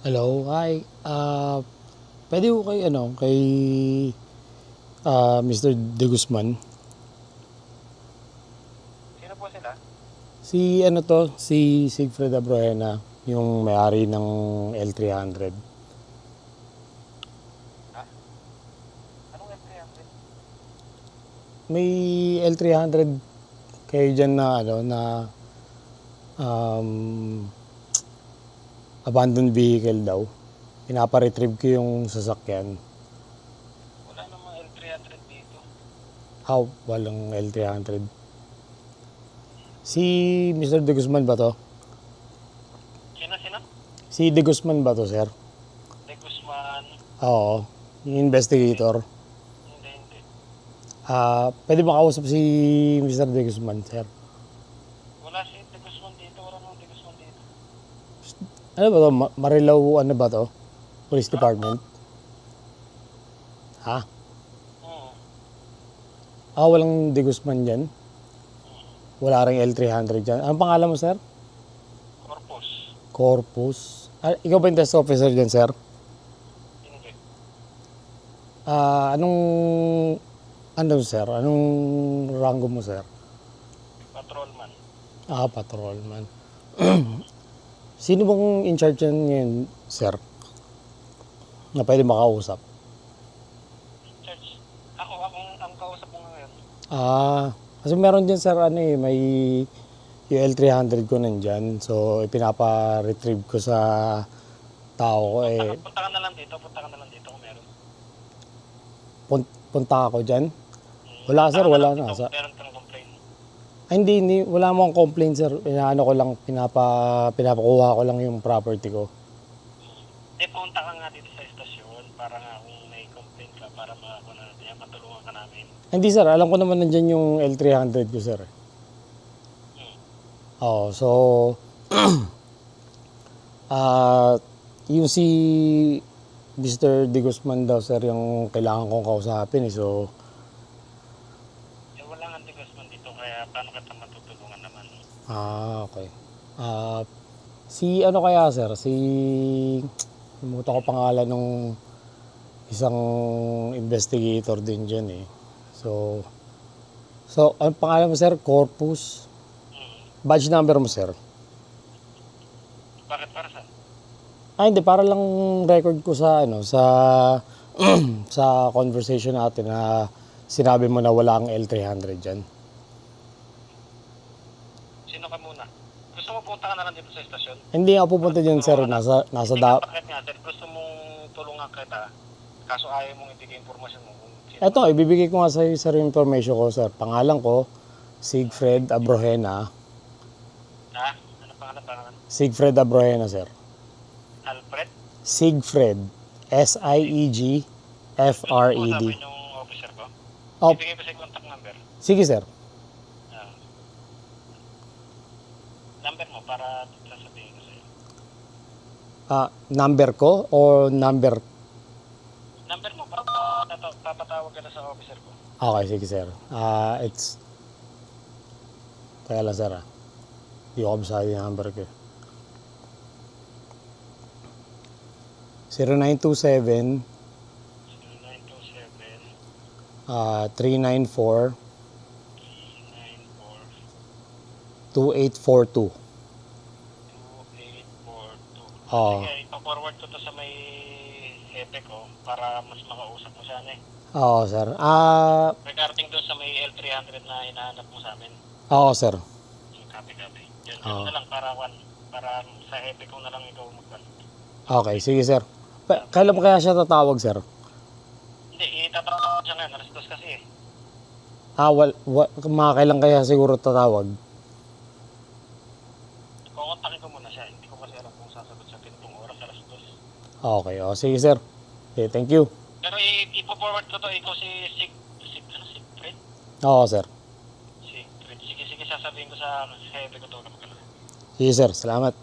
Hello, hi. Pwede ko kay Mr. De Guzman. Sino po sila? Si Sigfred Abrohena, yung may-ari ng L300. Ha? Anong F300? May L300 kayo dyan na um, abandoned vehicle daw. Pinapa-retrieve ko yung sasakyan. Wala namang L300 dito. Walang L300. Si Mr. De Guzman ba to? Sino? Si De Guzman ba to, sir? De Guzman. Oo, yung investigator. Hindi. Pwede ba kausap si Mr. De Guzman, sir? Wala si De Guzman dito. Wala namang De Guzman dito. Ano ba to? Marilao, ano ba to? Police Department? Ha? Hmm. Walang De Guzman dyan? Wala ring L300 dyan. Anong pangalan mo, sir? Corpus. Corpus. Ikaw ba yung desk officer dyan, sir? Hindi. Sir? Anong rango mo, sir? Patrolman. Patrolman. Sino bang in charge yan ngayon, sir? Na pwede makausap? Church. Akong ang kausap mo ngayon. Kasi meron din, sir, may yung L300 ko nandyan. So, ipinapa-retrieve ko sa tao ko. Punta ka na lang dito kung meron. Punta ako dyan. Wala, sir, wala na. Meron kang complaint. Hindi. Wala mo akong complaint, sir. Pinapakuha ko lang yung property ko. Punta ka nga dito sa estasyon para nga kung may complaint ka para matulungan ka namin. Hindi, sir. Alam ko naman nandyan yung L300 ko, sir. So, yung si Mr. De Guzman daw, sir, yung kailangan kong kausapin. So, Wala nga De Guzman dito kaya paano kita matutulungan naman? okay. Si kaya, sir? Limutan ko pangalan nung isang investigator din dyan eh. So, ang pangalan mo, sir? Corpus? Badge number mo, sir? Bakit para saan? Hindi, para lang record ko sa sa conversation natin na sinabi mo na wala ang L300 dyan. Sino ka muna? Gusto mo punta ka na lang dito sa estasyon? Hindi ako pupunta dyan, sir. Nasa Bakit nga, sir? Gusto mong tulungan kita, kaso ayaw mong ibigay informasyon mo kung sino. Eto, ibibigay ko nga sa iyo, sir, yung information ko, sir. Pangalan ko, Sigfred Abrohena. Ano pangalan? Sigfred Abrohena, sir. Alfred? Sigfred. S-I-E-G-F-R-E-D. Usapin yung officer ko? Oh, Ibigay ko sa contact number. sige, sir. Number mo para sasabihin ko sa'yo. Number ko o number? Number mo, papatawag ka na sa officer ko. Okay, sige, sir. Kaya lang, sir, Hindi ko kabisado yung number ko. 0927 394 2842. 2842. Oo. Sige, ipa-forward ko to sa may hepe ko para mas makausap mo siya na eh. Oo, sir. Regarding doon sa may L300 na hinahanap mo sa amin. Oo, sir. Copy. Yan na lang para sa hepe ko na lang ikaw magpan. Okay, sige, sir. Kailan pa kaya siya tatawag, sir? Hindi, itatawag siya ngayon. Alas 2 kasi eh. Mga kailan kaya siguro tatawag? Kukontakin ko muna siya. Hindi ko kasi alam kung sasagot sa ganitong oras alas 2. Okay, sige, sir. Okay, thank you. Pero ipo-forward ko to. Ikaw si Sigfred? Oo, sir. Sigfred. Sige, sasabihin ko sa hepe ko to. Sige, sir. Salamat.